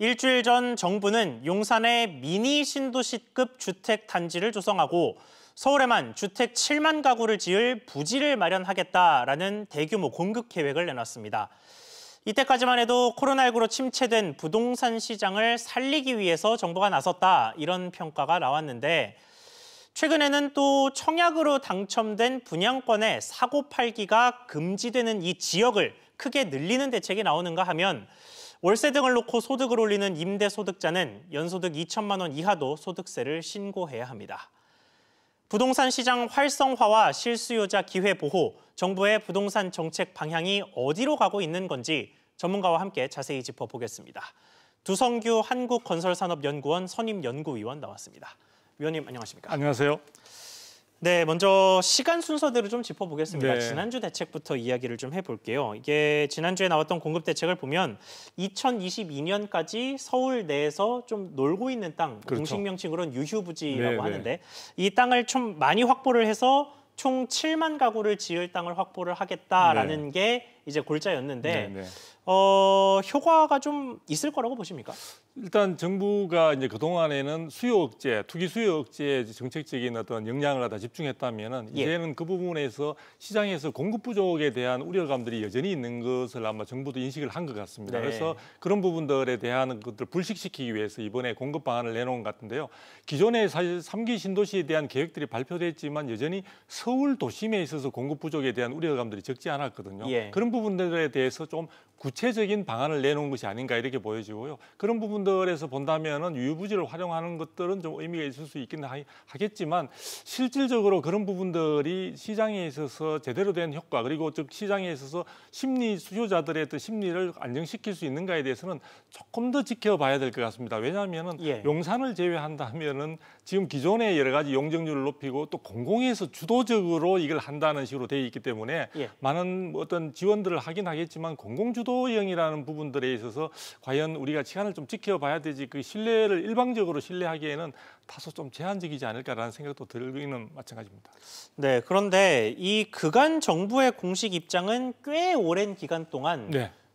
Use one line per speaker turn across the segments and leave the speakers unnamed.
일주일 전 정부는 용산에 미니 신도시급 주택 단지를 조성하고 서울에만 주택 7만 가구를 지을 부지를 마련하겠다라는 대규모 공급 계획을 내놨습니다. 이때까지만 해도 코로나19로 침체된 부동산 시장을 살리기 위해서 정부가 나섰다, 이런 평가가 나왔는데, 최근에는 또 청약으로 당첨된 분양권의 사고 팔기가 금지되는 이 지역을 크게 늘리는 대책이 나오는가 하면, 월세 등을 놓고 소득을 올리는 임대소득자는 연소득 2천만 원 이하도 소득세를 신고해야 합니다. 부동산 시장 활성화와 실수요자 기회 보호, 정부의 부동산 정책 방향이 어디로 가고 있는 건지 전문가와 함께 자세히 짚어보겠습니다. 두성규 한국건설산업연구원 선임연구위원 나왔습니다. 위원님 안녕하십니까?
안녕하세요.
네, 먼저 시간 순서대로 좀 짚어보겠습니다.
네.
지난주 대책부터 이야기를 좀 해볼게요. 이게 지난주에 나왔던 공급 대책을 보면 2022년까지 서울 내에서 좀 놀고 있는 땅,
그렇죠.
공식 명칭으로는 유휴부지라고
네,
하는데, 이 땅을 좀 많이 확보를 해서 총 7만 가구를 지을 땅을 확보를 하겠다라는 게 이제 골자였는데, 효과가 좀 있을 거라고 보십니까?
일단 정부가 이제 그동안에는 수요 억제, 투기 수요 억제에 정책적인 어떤 역량을 다 집중했다면은 이제는 그 부분에서 시장에서 공급 부족에 대한 우려감들이 여전히 있는 것을 아마 정부도 인식을 한 것 같습니다. 그래서 그런 부분들에 대한 것들을 불식시키기 위해서 이번에 공급 방안을 내놓은 것 같은데요. 기존에 사실 3기 신도시에 대한 계획들이 발표됐지만 여전히 서울 도심에 있어서 공급 부족에 대한 우려감들이 적지 않았거든요. 그런 부분들에 대해서 좀 구체적인 방안을 내놓은 것이 아닌가 이렇게 보여지고요. 그런 부분들에서 본다면은 유휴부지를 활용하는 것들은 좀 의미가 있을 수 있긴 하겠지만, 실질적으로 그런 부분들이 시장에 있어서 제대로 된 효과, 그리고 즉 시장에 있어서 심리 수요자들의 어떤 심리를 안정시킬 수 있는가에 대해서는 조금 더 지켜봐야 될 것 같습니다. 왜냐하면은 용산을 제외한다면은 지금 기존의 여러 가지 용적률을 높이고 또 공공에서 주도적으로 이걸 한다는 식으로 되어 있기 때문에 많은 어떤 지원들을 하긴 하겠지만 공공주도형이라는 부분들에 있어서 과연 우리가 시간을 좀 지켜봐야 되지, 그 신뢰를 일방적으로 신뢰하기에는 다소 좀 제한적이지 않을까라는 생각도 들기는 마찬가지입니다. 네,
그런데 이 그간 정부의 공식 입장은 꽤 오랜 기간 동안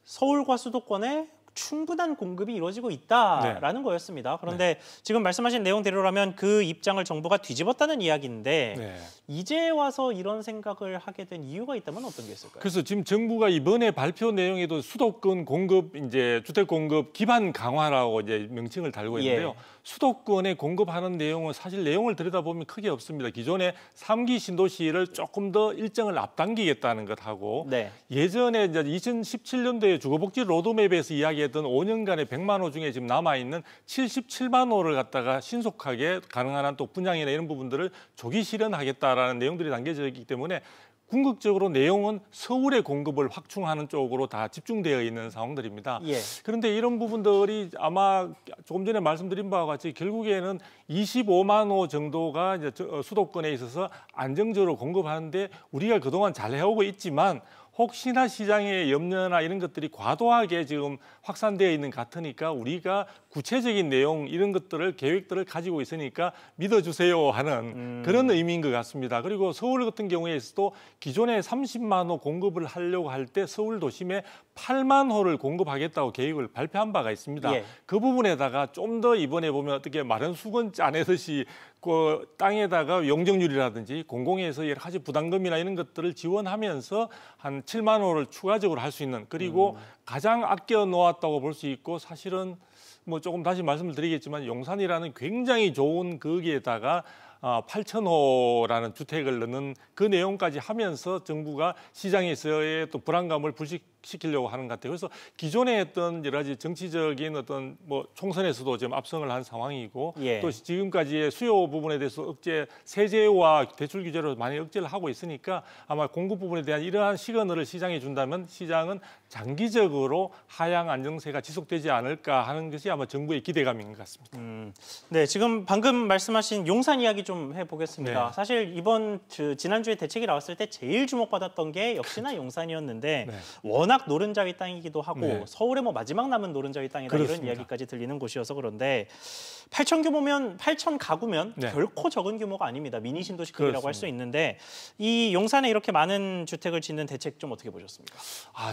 서울과 수도권에 충분한 공급이 이루어지고 있다라는 거였습니다. 그런데 지금 말씀하신 내용대로라면 그 입장을 정부가 뒤집었다는 이야기인데, 이제 와서 이런 생각을 하게 된 이유가 있다면 어떤 게 있을까요?
그래서 지금 정부가 이번에 발표 내용에도 수도권 공급, 이제 주택 공급 기반 강화라고 이제 명칭을 달고 있는데요. 수도권에 공급하는 내용은 사실 내용을 들여다보면 크게 없습니다. 기존에 3기 신도시를 조금 더 일정을 앞당기겠다는 것하고, 예전에 이제 2017년도에 주거복지 로드맵에서 이야기했던 5년간의 100만 호 중에 지금 남아있는 77만 호를 갖다가 신속하게 가능한 한 또 분양이나 이런 부분들을 조기 실현하겠다라는 내용들이 담겨져 있기 때문에 궁극적으로 내용은 서울의 공급을 확충하는 쪽으로 다 집중되어 있는 상황들입니다. 그런데 이런 부분들이 아마 조금 전에 말씀드린 바와 같이 결국에는 25만 호 정도가 이제 수도권에 있어서 안정적으로 공급하는데 우리가 그동안 잘 해오고 있지만, 혹시나 시장의 염려나 이런 것들이 과도하게 지금 확산되어 있는 것 같으니까 우리가 구체적인 내용 이런 것들을 계획들을 가지고 있으니까 믿어주세요 하는 그런 의미인 것 같습니다. 그리고 서울 같은 경우에서도 기존에 30만 호 공급을 하려고 할 때 서울 도심에 8만 호를 공급하겠다고 계획을 발표한 바가 있습니다. 그 부분에다가 좀 더 이번에 보면 어떻게 마른 수건 짜내듯이 그 땅에다가 용적률이라든지 공공에서 여러 가지 부담금이나 이런 것들을 지원하면서 한 7만 호를 추가적으로 할 수 있는, 그리고 가장 아껴 놓았다고 볼 수 있고, 사실은 뭐 조금 다시 말씀을 드리겠지만 용산이라는 굉장히 좋은 거기에다가 8,000호라는 주택을 넣는 그 내용까지 하면서 정부가 시장에서의 또 불안감을 불식시키려고 하는 것 같아요. 그래서 기존에 했던 여러 가지 정치적인 어떤 뭐 총선에서도 지금 압승을 한 상황이고, 또 지금까지의 수요 부분에 대해서 억제, 세제와 대출 규제로 많이 억제를 하고 있으니까 아마 공급 부분에 대한 이러한 시그널을 시장에 준다면 시장은 장기적으로 하향 안정세가 지속되지 않을까 하는 것이 아마 정부의 기대감인 것 같습니다.
네, 지금 방금 말씀하신 용산 이야기 좀 해보겠습니다. 사실 이번 지난주에 대책이 나왔을 때 제일 주목받았던 게 역시나 용산이었는데, 워낙 노른자위 땅이기도 하고 서울의 뭐 마지막 남은 노른자위 땅이다, 이런 이야기까지 들리는 곳이어서 그런데 8천 규모면 8천 가구면 결코 적은 규모가 아닙니다. 미니 신도시급이라고 할 수 있는데, 이 용산에 이렇게 많은 주택을 짓는 대책 좀 어떻게 보셨습니까?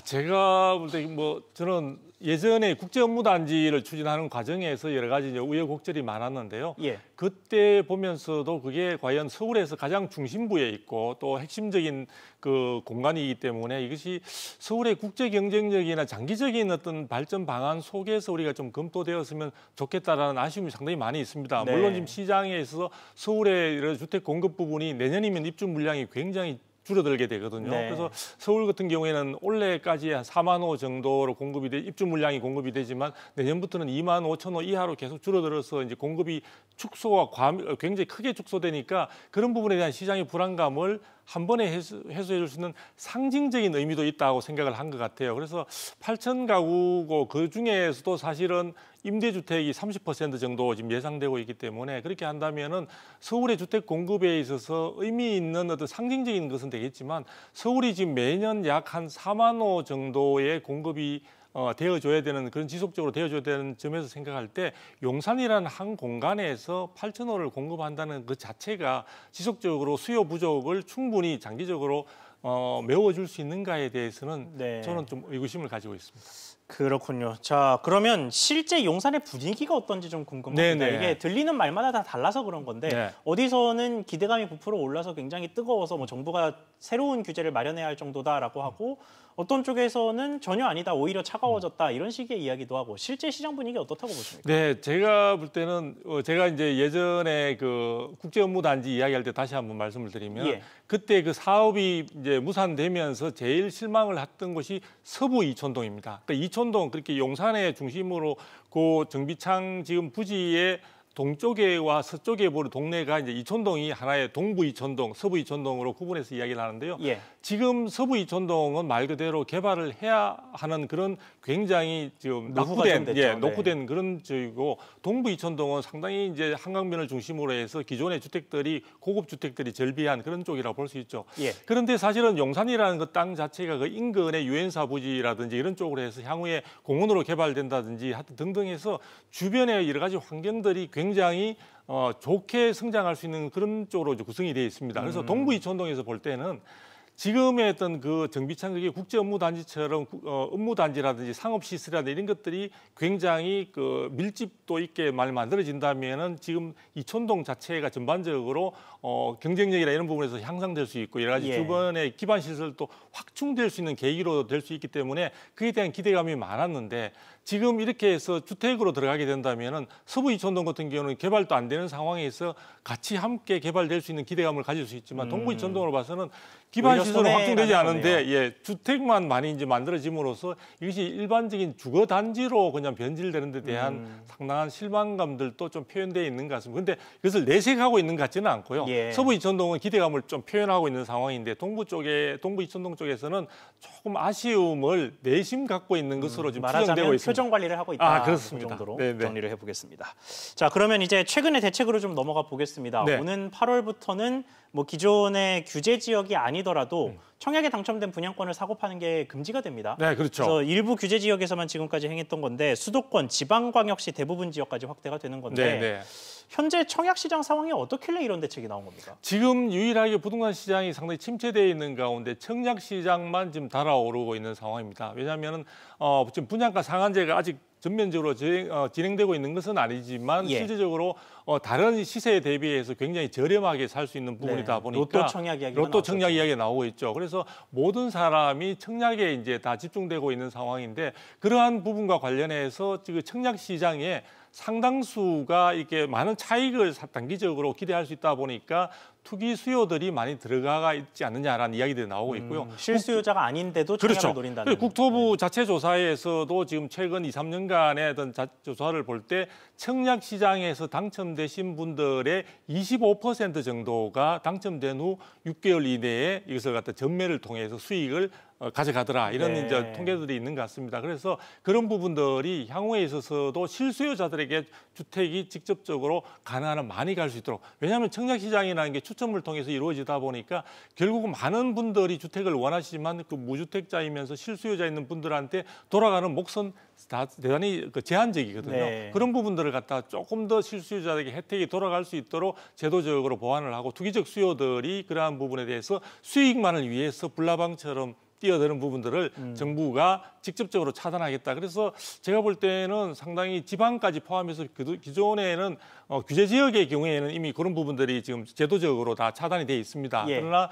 제가 볼 때 뭐 저는 예전에 국제업무단지를 추진하는 과정에서 여러 가지 이제 우여곡절이 많았는데요.
예.
그때 보면서도 그게 과연 서울에서 가장 중심부에 있고 또 핵심적인 그 공간이기 때문에 이것이 서울의 국제 경쟁력이나 장기적인 어떤 발전 방안 속에서 우리가 좀 검토되었으면 좋겠다라는 아쉬움이 상당히 많이 있습니다.
네.
물론 지금 시장에 있어서 서울의 주택 공급 부분이 내년이면 입주 물량이 굉장히 줄어들게 되거든요.
네.
그래서 서울 같은 경우에는 올해까지 한 4만 호 정도로 공급이 입주 물량이 공급이 되지만 내년부터는 2만 5천 호 이하로 계속 줄어들어서 이제 공급이 굉장히 크게 축소되니까 그런 부분에 대한 시장의 불안감을 한 번에 해소해 줄 수 있는 상징적인 의미도 있다고 생각을 한 것 같아요. 그래서 8천 가구고 그 중에서도 사실은 임대주택이 30% 정도 지금 예상되고 있기 때문에 그렇게 한다면은 서울의 주택 공급에 있어서 의미 있는 어떤 상징적인 것은 되겠지만 서울이 지금 매년 약 한 4만 호 정도의 공급이 되어줘야 되는 그런 지속적으로 되어줘야 되는 점에서 생각할 때 용산이라는 한 공간에서 8,000호를 공급한다는 그 자체가 지속적으로 수요 부족을 충분히 장기적으로 메워줄 수 있는가에 대해서는
네.
저는 좀 의구심을 가지고 있습니다.
그렇군요. 자, 그러면 실제 용산의 분위기가 어떤지 좀 궁금합니다.
네네.
이게 들리는 말마다 다 달라서 그런 건데
네.
어디서는 기대감이 부풀어 올라서 굉장히 뜨거워서 뭐 정부가 새로운 규제를 마련해야 할 정도다라고 하고 어떤 쪽에서는 전혀 아니다, 오히려 차가워졌다 이런 식의 이야기도 하고 실제 시장 분위기 어떻다고 보십니까?
네, 제가 볼 때는 제가 이제 예전에 그 국제업무단지 이야기할 때 다시 한번 말씀을 드리면
예.
그때 그 사업이 이제 무산되면서 제일 실망을 했던 곳이 서부 이촌동입니다. 그러니까 이촌동 그렇게 용산의 중심으로 그 정비창 지금 부지의 동쪽에와 서쪽에 보는 동네가 이제 이촌동이 하나의 동부 이촌동, 서부 이촌동으로 구분해서 이야기를 하는데요.
예.
지금 서부 이촌동은 말 그대로 개발을 해야 하는 그런 굉장히 지금
노후가 좀 됐죠.
낙후된 그런 지역이고 동부 이촌동은 상당히 이제 한강변을 중심으로 해서 기존의 주택들이 고급 주택들이 절비한 그런 쪽이라고 볼 수 있죠.
예.
그런데 사실은 용산이라는 그 땅 자체가 그 인근의 유엔사 부지라든지 이런 쪽으로 해서 향후에 공원으로 개발된다든지 하여튼 등등 해서 주변의 여러 가지 환경들이 굉장히 좋게 성장할 수 있는 그런 쪽으로 이제 구성이 되어 있습니다. 그래서 동부 이촌동에서 볼 때는 지금의 어떤 그 정비창 그게 국제업무단지처럼 업무단지라든지 상업시설이라든지 이런 것들이 굉장히 그 밀집도 있게 만들어진다면은 지금 이촌동 자체가 전반적으로 경쟁력이나 이런 부분에서 향상될 수 있고 여러 가지
예.
주변의 기반 시설도 확충될 수 있는 계기로 될 수 있기 때문에 그에 대한 기대감이 많았는데 지금 이렇게 해서 주택으로 들어가게 된다면은 서부 이촌동 같은 경우는 개발도 안 되는 상황에서 같이 함께 개발될 수 있는 기대감을 가질 수 있지만 동부 이촌동으로 봐서는 기반 시설은 확충되지 않은데 예, 주택만 많이 이제 만들어짐으로써 이것이 일반적인 주거 단지로 그냥 변질되는 데 대한 상당한 실망감들도 좀 표현되어 있는 것 같습니다. 그런데 이것을 내색하고 있는 것 같지는 않고요.
예.
서부 이촌동은 기대감을 좀 표현하고 있는 상황인데 동부 이촌동 쪽에서는 조금 아쉬움을 내심 갖고 있는 것으로 지금 추정되고
말하자면
있습니다.
표정 관리를 하고 있다.
그렇습니다.
그 정도로
네네.
정리를 해보겠습니다. 자, 그러면 이제 최근의 대책으로 좀 넘어가 보겠습니다.
네.
오는 8월부터는 뭐 기존의 규제 지역이 아니더라도 청약에 당첨된 분양권을 사고 파는 게 금지가 됩니다.
네, 그렇죠.
그래서 일부 규제 지역에서만 지금까지 행했던 건데 수도권, 지방광역시 대부분 지역까지 확대가 되는 건데
네.
현재 청약 시장 상황이 어떻길래 이런 대책이 나온 겁니까?
지금 유일하게 부동산 시장이 상당히 침체되어 있는 가운데 청약 시장만 지금 달아오르고 있는 상황입니다. 왜냐하면 지금 분양가 상한제가 아직 전면적으로 진행되고 있는 것은 아니지만
예.
실질적으로 다른 시세에 대비해서 굉장히 저렴하게 살 수 있는 부분이다 보니까
로또
청약 이야기가 나오고 있죠. 그래서 모든 사람이 청약에 이제 다 집중되고 있는 상황인데 그러한 부분과 관련해서 지금 청약 시장에 상당수가 이렇게 많은 차익을 단기적으로 기대할 수 있다 보니까 투기 수요들이 많이 들어가 있지 않느냐라는 이야기들이 나오고 있고요.
실수요자가 아닌데도 청약을
그렇죠.
노린다는.
국토부 자체 조사에서도 지금 최근 2, 3년간의 어떤 조사를 볼 때 청약 시장에서 당첨되신 분들의 25% 정도가 당첨된 후 6개월 이내에 이것을 갖다 전매를 통해서 수익을 가져가더라 이런
네.
이제 통계들이 있는 것 같습니다. 그래서 그런 부분들이 향후에 있어서도 실수요자들에게 주택이 직접적으로 가능한 많이 갈 수 있도록 왜냐하면 청약 시장이라는 게 추첨을 통해서 이루어지다 보니까 결국은 많은 분들이 주택을 원하시지만 그 무주택자이면서 실수요자 있는 분들한테 돌아가는 몫은 대단히 제한적이거든요.
네.
그런 부분들을 갖다 조금 더 실수요자에게 혜택이 돌아갈 수 있도록 제도적으로 보완을 하고 투기적 수요들이 그러한 부분에 대해서 수익만을 위해서 불나방처럼 뛰어드는 부분들을 정부가 직접적으로 차단하겠다. 그래서 제가 볼 때는 상당히 지방까지 포함해서 기존에는 규제 지역의 경우에는 이미 그런 부분들이 지금 제도적으로 다 차단이 돼 있습니다.
예.
그러나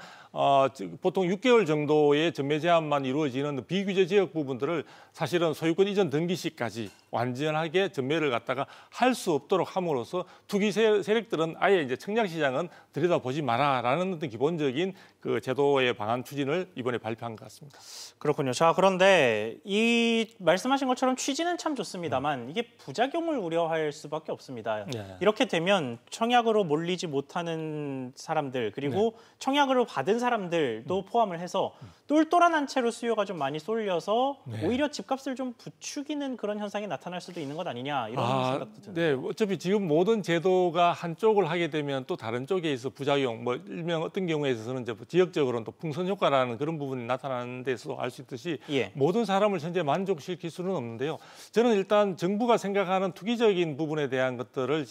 보통 6개월 정도의 전매 제한만 이루어지는 비규제 지역 부분들을 사실은 소유권 이전 등기 시까지 완전하게 전매를 갖다가 할 수 없도록 함으로써 투기 세력들은 아예 이제 청약 시장은 들여다보지 마라라는 어떤 기본적인 그 제도의 방안 추진을 이번에 발표한 것 같습니다.
그렇군요. 자, 그런데 이 말씀하신 것처럼 취지는 참 좋습니다만 이게 부작용을 우려할 수밖에 없습니다.
네.
이렇게 되면 청약으로 몰리지 못하는 사람들 그리고 청약으로 받은 사람들도 포함을 해서 똘똘한 한 채로 수요가 좀 많이 쏠려서 오히려 집값을 좀 부추기는 그런 현상이 나타날 수도 있는 것 아니냐 이런 생각도 드는데.
네, 어차피 지금 모든 제도가 한쪽을 하게 되면 또 다른 쪽에 있어 부작용, 뭐 일명 어떤 경우에 있어서는 이제 지역적으로는 또 풍선 효과라는 그런 부분이 나타나는 데서 알 수 있듯이 모든 사람을 현재 만족시킬 수는 없는데요. 저는 일단 정부가 생각하는 투기적인 부분에 대한 것들을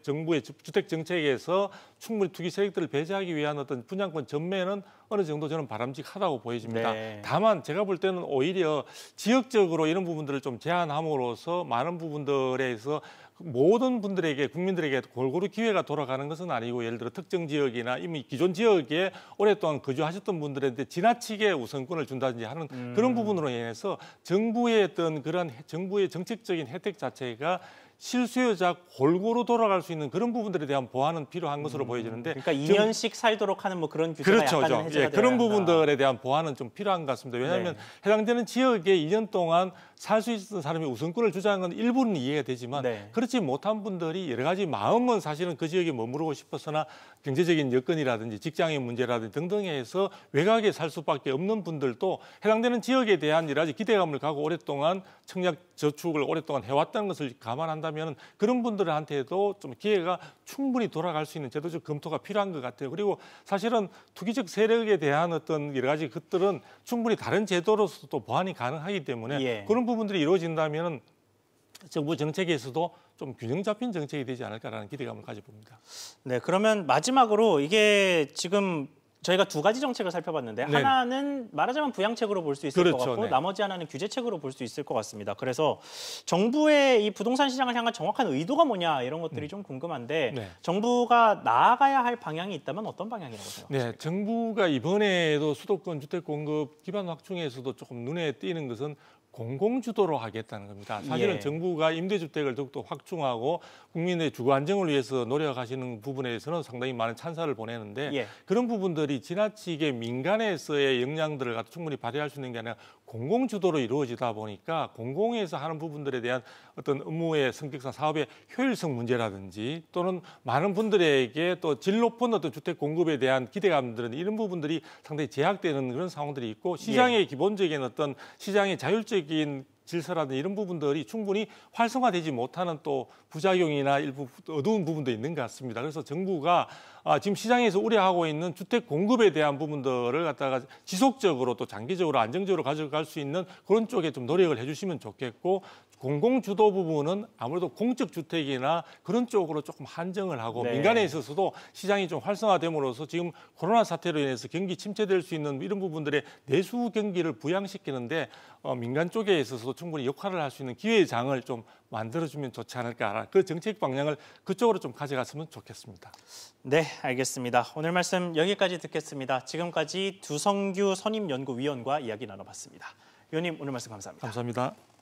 정부의 주택 정책에서 충분히 투기 세력들을 배제하기 위한 어떤 분양권 전매는 어느 정도 저는 바람직하다고 보여집니다.
네.
다만 제가 볼 때는 오히려 지역적으로 이런 부분들을 좀 제한함으로써 많은 부분들에서 모든 분들에게 국민들에게 골고루 기회가 돌아가는 것은 아니고 예를 들어 특정 지역이나 이미 기존 지역에 오랫동안 거주하셨던 분들한테 지나치게 우선권을 준다든지 하는 그런 부분으로 인해서 정부의 어떤 그런 정부의 정책적인 혜택 자체가 실수요자 골고루 돌아갈 수 있는 그런 부분들에 대한 보완은 필요한 것으로 보여지는데
그러니까 2년씩 살도록 하는 뭐 그런 규제가
그렇죠.
약간은 해제가 돼야
그런
한다.
부분들에 대한 보완은 좀 필요한 것 같습니다. 왜냐하면 해당되는 지역에 2년 동안 살 수 있는 사람이 우선권을 주자는 건 일부는 이해가 되지만 그렇지 못한 분들이 여러 가지 마음은 사실은 그 지역에 머무르고 싶어서나 경제적인 여건이라든지 직장의 문제라든지 등등에 해서 외곽에 살 수밖에 없는 분들도 해당되는 지역에 대한 여러 가지 기대감을 갖고 오랫동안 청약 저축을 오랫동안 해왔다는 것을 감안한다면 그런 분들한테도 좀 기회가 충분히 돌아갈 수 있는 제도적 검토가 필요한 것 같아요. 그리고 사실은 투기적 세력에 대한 어떤 여러 가지 것들은 충분히 다른 제도로서도 보완이 가능하기 때문에 그런 부분들이 이루어진다면 정부 정책에서도 좀 균형 잡힌 정책이 되지 않을까라는 기대감을 가져봅니다.
네, 그러면 마지막으로 이게 지금 저희가 두 가지 정책을 살펴봤는데 하나는 말하자면 부양책으로 볼 수 있을 것 같고 나머지 하나는 규제책으로 볼 수 있을 것 같습니다. 그래서 정부의 이 부동산 시장을 향한 정확한 의도가 뭐냐 이런 것들이 좀 궁금한데 정부가 나아가야 할 방향이 있다면 어떤 방향이라고 생각하십니까?
네, 정부가 이번에도 수도권 주택 공급 기반 확충에서도 조금 눈에 띄는 것은 공공주도로 하겠다는 겁니다. 사실은 정부가 임대주택을 더욱더 확충하고 국민의 주거 안정을 위해서 노력하시는 부분에서는 상당히 많은 찬사를 보내는데 그런 부분들이 지나치게 민간에서의 역량들을 갖다 충분히 발휘할 수 있는 게 아니라 공공주도로 이루어지다 보니까 공공에서 하는 부분들에 대한 어떤 업무의 성격상 사업의 효율성 문제라든지 또는 많은 분들에게 또 질 높은 어떤 주택 공급에 대한 기대감들은 이런 부분들이 상당히 제약되는 그런 상황들이 있고 시장의 기본적인 어떤 시장의 자율적인 질서라든지 이런 부분들이 충분히 활성화되지 못하는 또 부작용이나 일부 어두운 부분도 있는 것 같습니다. 그래서 정부가 지금 시장에서 우려하고 있는 주택 공급에 대한 부분들을 갖다가 지속적으로 또 장기적으로 안정적으로 가져갈 수 있는 그런 쪽에 좀 노력을 해주시면 좋겠고 공공주도 부분은 아무래도 공적 주택이나 그런 쪽으로 조금 한정을 하고 민간에 있어서도 시장이 좀 활성화됨으로써 지금 코로나 사태로 인해서 경기 침체될 수 있는 이런 부분들의 내수 경기를 부양시키는데 민간 쪽에 있어서도 충분히 역할을 할 수 있는 기회의 장을 좀 만들어주면 좋지 않을까. 그 정책 방향을 그쪽으로 좀 가져갔으면 좋겠습니다.
네, 알겠습니다. 오늘 말씀 여기까지 듣겠습니다. 지금까지 두성규 선임연구위원과 이야기 나눠봤습니다. 위원님, 오늘 말씀 감사합니다.
감사합니다.